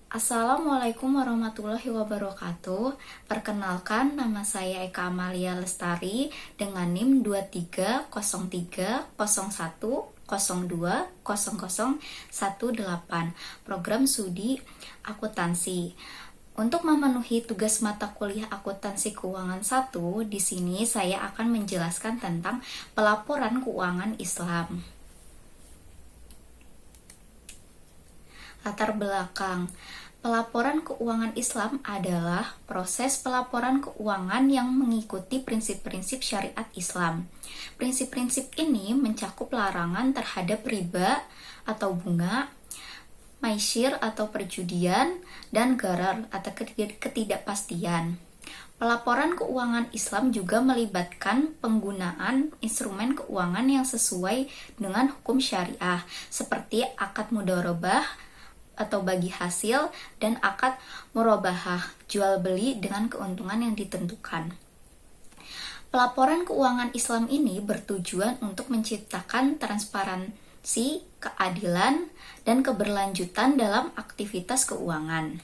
Assalamualaikum warahmatullahi wabarakatuh. Perkenalkan, nama saya Eka Amalia Lestari dengan NIM 230301020018, program studi akuntansi. Untuk memenuhi tugas mata kuliah akuntansi keuangan 1, di sini saya akan menjelaskan tentang pelaporan keuangan Islam. Latar belakang. Pelaporan keuangan Islam adalah proses pelaporan keuangan yang mengikuti prinsip-prinsip syariat Islam. Prinsip-prinsip ini mencakup larangan terhadap riba atau bunga, maisir atau perjudian, dan gharar atau ketidakpastian. Pelaporan keuangan Islam juga melibatkan penggunaan instrumen keuangan yang sesuai dengan hukum syariah, seperti akad mudharabah atau bagi hasil, dan akad murabahah, jual beli dengan keuntungan yang ditentukan. Pelaporan keuangan Islam ini bertujuan untuk menciptakan transparansi, keadilan, dan keberlanjutan dalam aktivitas keuangan.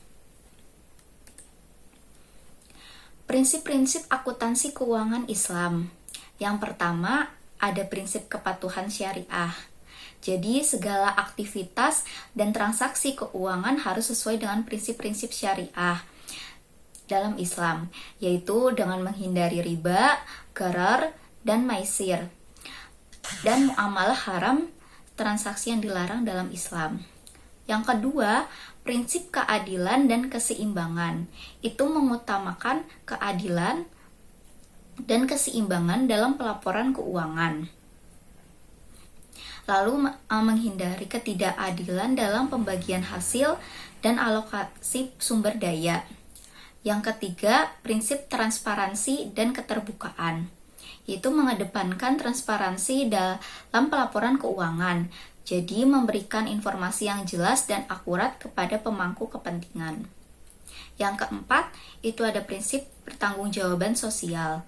Prinsip-prinsip akuntansi keuangan Islam. Yang pertama, ada prinsip kepatuhan syariah. Jadi, segala aktivitas dan transaksi keuangan harus sesuai dengan prinsip-prinsip syariah dalam Islam, yaitu dengan menghindari riba, gharar, dan maisir, dan muamalah haram, transaksi yang dilarang dalam Islam. Yang kedua, prinsip keadilan dan keseimbangan. Itu mengutamakan keadilan dan keseimbangan dalam pelaporan keuangan. Lalu menghindari ketidakadilan dalam pembagian hasil dan alokasi sumber daya. Yang ketiga, prinsip transparansi dan keterbukaan, yaitu mengedepankan transparansi dalam pelaporan keuangan, jadi memberikan informasi yang jelas dan akurat kepada pemangku kepentingan. Yang keempat, itu ada prinsip pertanggungjawaban sosial,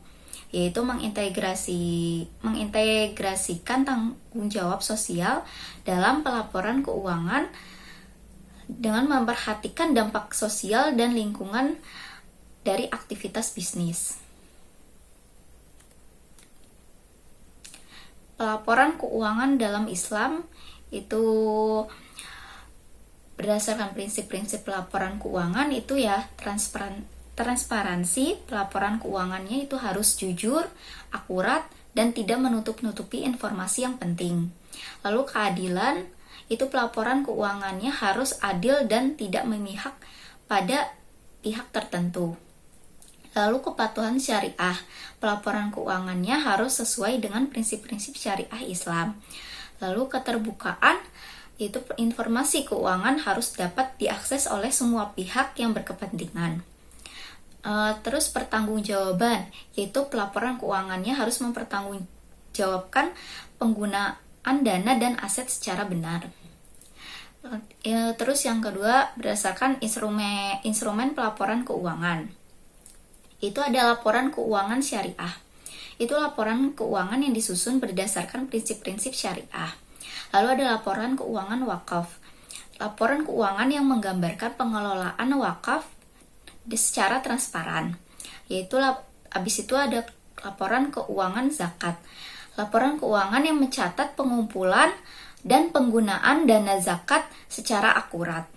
yaitu mengintegrasikan tanggung jawab sosial dalam pelaporan keuangan dengan memperhatikan dampak sosial dan lingkungan dari aktivitas bisnis. Pelaporan keuangan dalam Islam itu berdasarkan prinsip-prinsip pelaporan keuangan itu ya transparansi, pelaporan keuangannya itu harus jujur, akurat, dan tidak menutup-nutupi informasi yang penting. Lalu keadilan, itu pelaporan keuangannya harus adil dan tidak memihak pada pihak tertentu. Lalu kepatuhan syariah, pelaporan keuangannya harus sesuai dengan prinsip-prinsip syariah Islam. Lalu keterbukaan, itu informasi keuangan harus dapat diakses oleh semua pihak yang berkepentingan. Terus pertanggungjawaban, yaitu pelaporan keuangannya harus mempertanggungjawabkan penggunaan dana dan aset secara benar. Terus yang kedua, berdasarkan instrumen pelaporan keuangan. Itu ada laporan keuangan syariah. Itu laporan keuangan yang disusun berdasarkan prinsip-prinsip syariah. Lalu ada laporan keuangan wakaf. Laporan keuangan yang menggambarkan pengelolaan wakaf secara transparan, yaitu habis itu ada laporan keuangan zakat. Laporan keuangan yang mencatat pengumpulan dan penggunaan dana zakat secara akurat.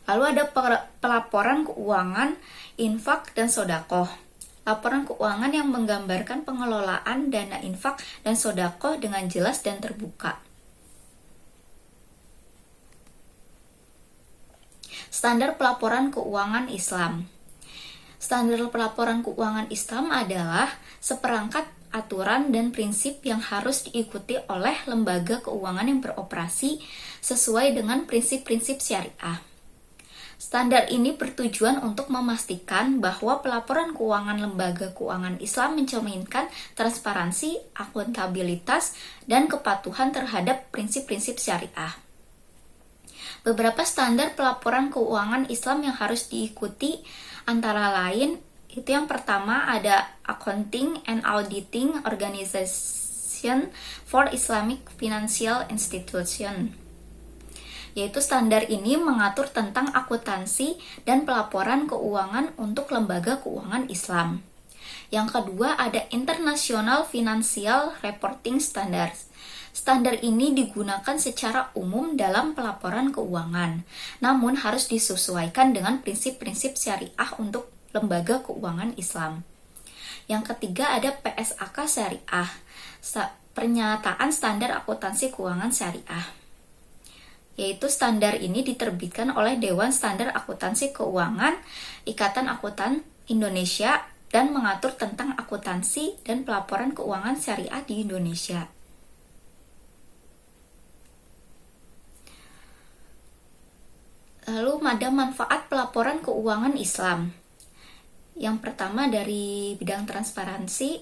Lalu ada pelaporan keuangan infak dan sodakoh. Laporan keuangan yang menggambarkan pengelolaan dana infak dan sodakoh dengan jelas dan terbuka. Standar pelaporan keuangan Islam. Standar pelaporan keuangan Islam adalah seperangkat aturan dan prinsip yang harus diikuti oleh lembaga keuangan yang beroperasi sesuai dengan prinsip-prinsip syariah. Standar ini bertujuan untuk memastikan bahwa pelaporan keuangan lembaga keuangan Islam mencerminkan transparansi, akuntabilitas, dan kepatuhan terhadap prinsip-prinsip syariah. Beberapa standar pelaporan keuangan Islam yang harus diikuti antara lain, itu yang pertama ada Accounting and Auditing Organization for Islamic Financial Institution. yaitu standar ini mengatur tentang akuntansi dan pelaporan keuangan untuk lembaga keuangan Islam. Yang kedua ada International Financial Reporting Standards. Standar ini digunakan secara umum dalam pelaporan keuangan, namun harus disesuaikan dengan prinsip-prinsip syariah untuk lembaga keuangan Islam. Yang ketiga ada PSAK Syariah, Pernyataan Standar Akuntansi Keuangan Syariah. Yaitu standar ini diterbitkan oleh Dewan Standar Akuntansi Keuangan Ikatan Akuntan Indonesia dan mengatur tentang akuntansi dan pelaporan keuangan syariah di Indonesia. Lalu ada manfaat pelaporan keuangan Islam. Yang pertama dari bidang transparansi,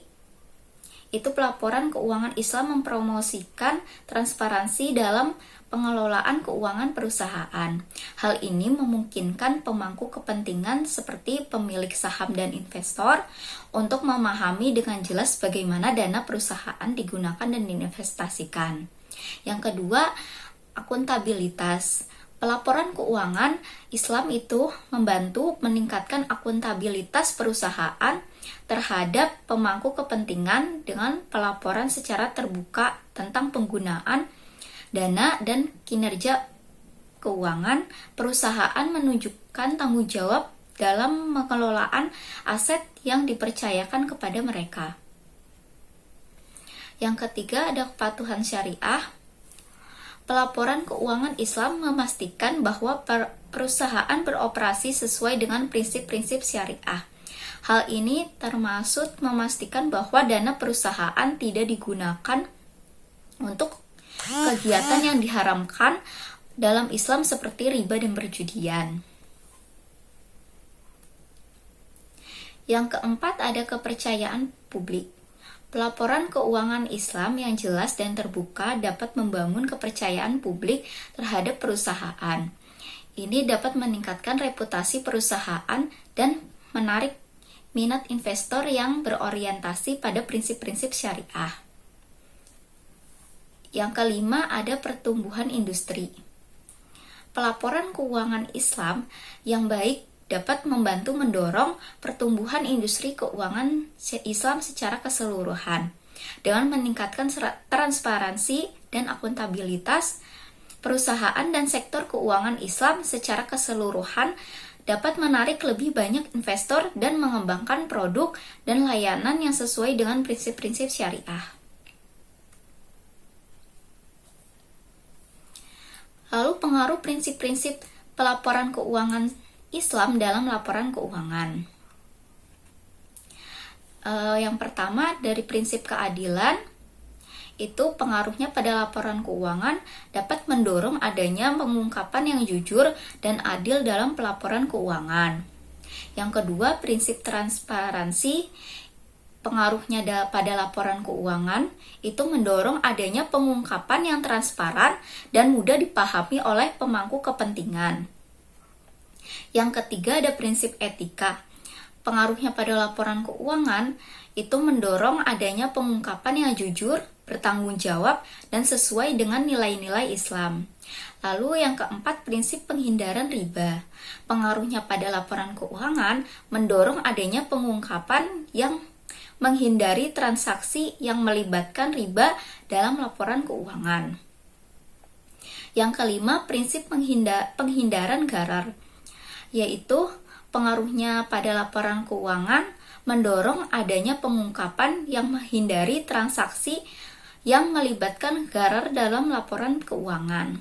itu pelaporan keuangan Islam mempromosikan transparansi dalam pengelolaan keuangan perusahaan. Hal ini memungkinkan pemangku kepentingan seperti pemilik saham dan investor untuk memahami dengan jelas bagaimana dana perusahaan digunakan dan diinvestasikan. Yang kedua, akuntabilitas. Pelaporan keuangan Islam itu membantu meningkatkan akuntabilitas perusahaan terhadap pemangku kepentingan dengan pelaporan secara terbuka tentang penggunaan dana dan kinerja keuangan. Perusahaan menunjukkan tanggung jawab dalam pengelolaan aset yang dipercayakan kepada mereka. Yang ketiga ada kepatuhan syariah. Pelaporan keuangan Islam memastikan bahwa perusahaan beroperasi sesuai dengan prinsip-prinsip syariah. Hal ini termasuk memastikan bahwa dana perusahaan tidak digunakan untuk kegiatan yang diharamkan dalam Islam seperti riba dan perjudian. Yang keempat ada kepercayaan publik. Pelaporan keuangan Islam yang jelas dan terbuka dapat membangun kepercayaan publik terhadap perusahaan. Ini dapat meningkatkan reputasi perusahaan dan menarik minat investor yang berorientasi pada prinsip-prinsip syariah. Yang kelima ada pertumbuhan industri. Pelaporan keuangan Islam yang baik dapat membantu mendorong pertumbuhan industri keuangan Islam secara keseluruhan. Dengan meningkatkan transparansi dan akuntabilitas, perusahaan dan sektor keuangan Islam secara keseluruhan dapat menarik lebih banyak investor dan mengembangkan produk dan layanan yang sesuai dengan prinsip-prinsip syariah. Lalu pengaruh prinsip-prinsip pelaporan keuangan Islam dalam laporan keuangan. Yang pertama dari prinsip keadilan, itu pengaruhnya pada laporan keuangan dapat mendorong adanya pengungkapan yang jujur dan adil dalam pelaporan keuangan. Yang kedua, prinsip transparansi, pengaruhnya pada laporan keuangan itu mendorong adanya pengungkapan yang transparan dan mudah dipahami oleh pemangku kepentingan. Yang ketiga ada prinsip etika. Pengaruhnya pada laporan keuangan itu mendorong adanya pengungkapan yang jujur, bertanggung jawab, dan sesuai dengan nilai-nilai Islam. Lalu yang keempat, prinsip penghindaran riba. Pengaruhnya pada laporan keuangan mendorong adanya pengungkapan yang menghindari transaksi yang melibatkan riba dalam laporan keuangan. Yang kelima, prinsip penghindaran gharar, yaitu pengaruhnya pada laporan keuangan mendorong adanya pengungkapan yang menghindari transaksi yang melibatkan gharar dalam laporan keuangan.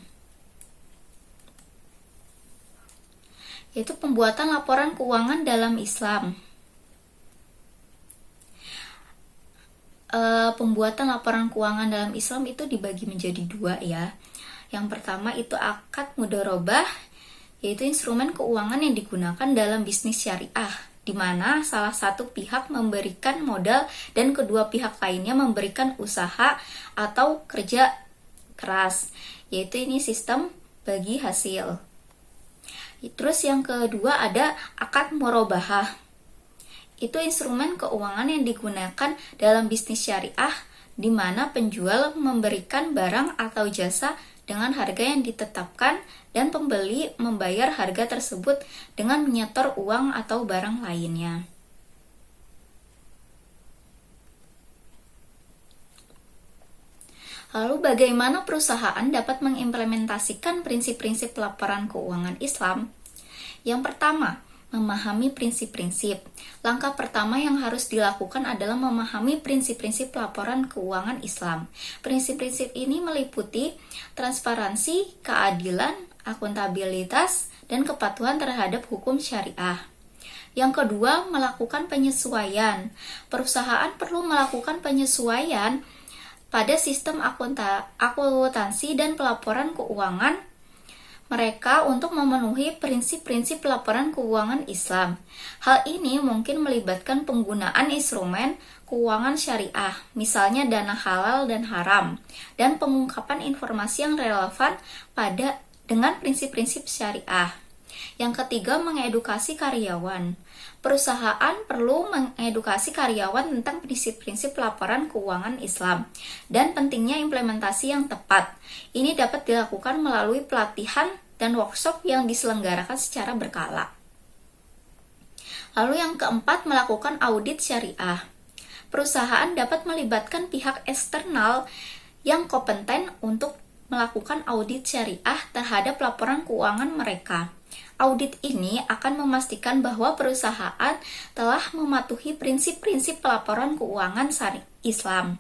Yaitu pembuatan laporan keuangan dalam Islam. Pembuatan laporan keuangan dalam Islam itu dibagi menjadi dua ya. Yang pertama itu akad mudharabah, yaitu instrumen keuangan yang digunakan dalam bisnis syariah, di mana salah satu pihak memberikan modal dan kedua pihak lainnya memberikan usaha atau kerja keras, yaitu ini sistem bagi hasil. Terus yang kedua ada akad murabahah. Itu instrumen keuangan yang digunakan dalam bisnis syariah, di mana penjual memberikan barang atau jasa dengan harga yang ditetapkan dan pembeli membayar harga tersebut dengan menyetor uang atau barang lainnya. Lalu bagaimana perusahaan dapat mengimplementasikan prinsip-prinsip pelaporan keuangan Islam? Yang pertama, memahami prinsip-prinsip. Langkah pertama yang harus dilakukan adalah memahami prinsip-prinsip pelaporan keuangan Islam. Prinsip-prinsip ini meliputi transparansi, keadilan, akuntabilitas, dan kepatuhan terhadap hukum syariah. Yang kedua, melakukan penyesuaian. Perusahaan perlu melakukan penyesuaian pada sistem akuntansi dan pelaporan keuangan mereka untuk memenuhi prinsip-prinsip pelaporan keuangan Islam. Hal ini mungkin melibatkan penggunaan instrumen keuangan syariah, misalnya dana halal dan haram, dan pengungkapan informasi yang relevan dengan prinsip-prinsip syariah. Yang ketiga, mengedukasi karyawan. Perusahaan perlu mengedukasi karyawan tentang prinsip-prinsip laporan keuangan Islam dan pentingnya implementasi yang tepat. Ini dapat dilakukan melalui pelatihan dan workshop yang diselenggarakan secara berkala. Lalu yang keempat, melakukan audit syariah. Perusahaan dapat melibatkan pihak eksternal yang kompeten untuk melakukan audit syariah terhadap laporan keuangan mereka. Audit ini akan memastikan bahwa perusahaan telah mematuhi prinsip-prinsip pelaporan keuangan syariah Islam.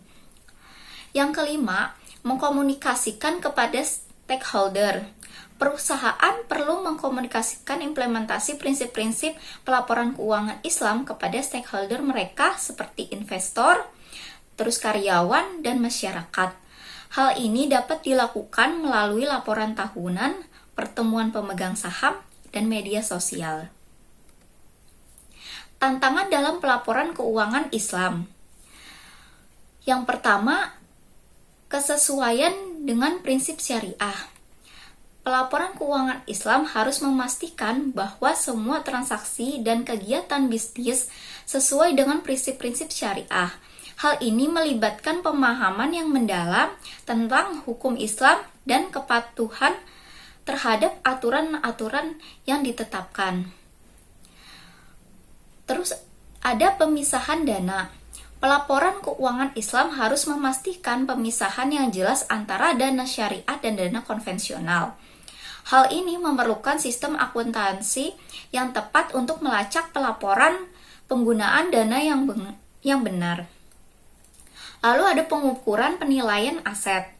Yang kelima, mengkomunikasikan kepada stakeholder. Perusahaan perlu mengkomunikasikan implementasi prinsip-prinsip pelaporan keuangan Islam kepada stakeholder mereka seperti investor, terus karyawan, dan masyarakat. Hal ini dapat dilakukan melalui laporan tahunan, pertemuan pemegang saham, dan media sosial. Tantangan dalam pelaporan keuangan Islam. Yang pertama, kesesuaian dengan prinsip syariah. Pelaporan keuangan Islam harus memastikan bahwa semua transaksi dan kegiatan bisnis sesuai dengan prinsip-prinsip syariah. Hal ini melibatkan pemahaman yang mendalam tentang hukum Islam dan kepatuhan terhadap aturan-aturan yang ditetapkan. Terus ada pemisahan dana. Pelaporan keuangan Islam harus memastikan pemisahan yang jelas antara dana syariah dan dana konvensional. Hal ini memerlukan sistem akuntansi yang tepat untuk melacak pelaporan penggunaan dana yang benar. Lalu ada pengukuran penilaian aset.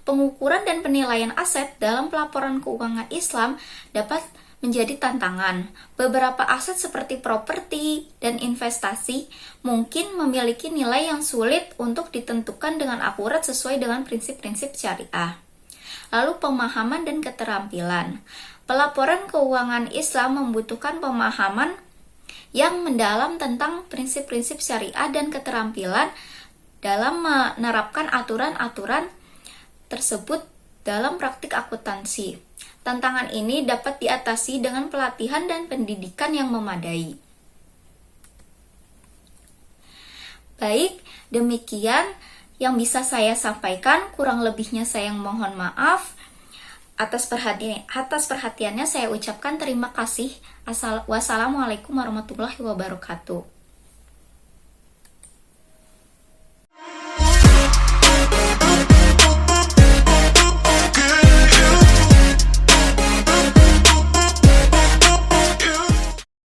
Pengukuran dan penilaian aset dalam pelaporan keuangan Islam dapat menjadi tantangan. Beberapa aset seperti properti dan investasi mungkin memiliki nilai yang sulit untuk ditentukan dengan akurat sesuai dengan prinsip-prinsip syariah. Lalu pemahaman dan keterampilan. Pelaporan keuangan Islam membutuhkan pemahaman yang mendalam tentang prinsip-prinsip syariah dan keterampilan dalam menerapkan aturan-aturan tersebut dalam praktik akuntansi. Tantangan ini dapat diatasi dengan pelatihan dan pendidikan yang memadai. Baik, demikian yang bisa saya sampaikan. Kurang lebihnya saya mohon maaf. Atas perhatiannya saya ucapkan terima kasih. Wassalamualaikum warahmatullahi wabarakatuh.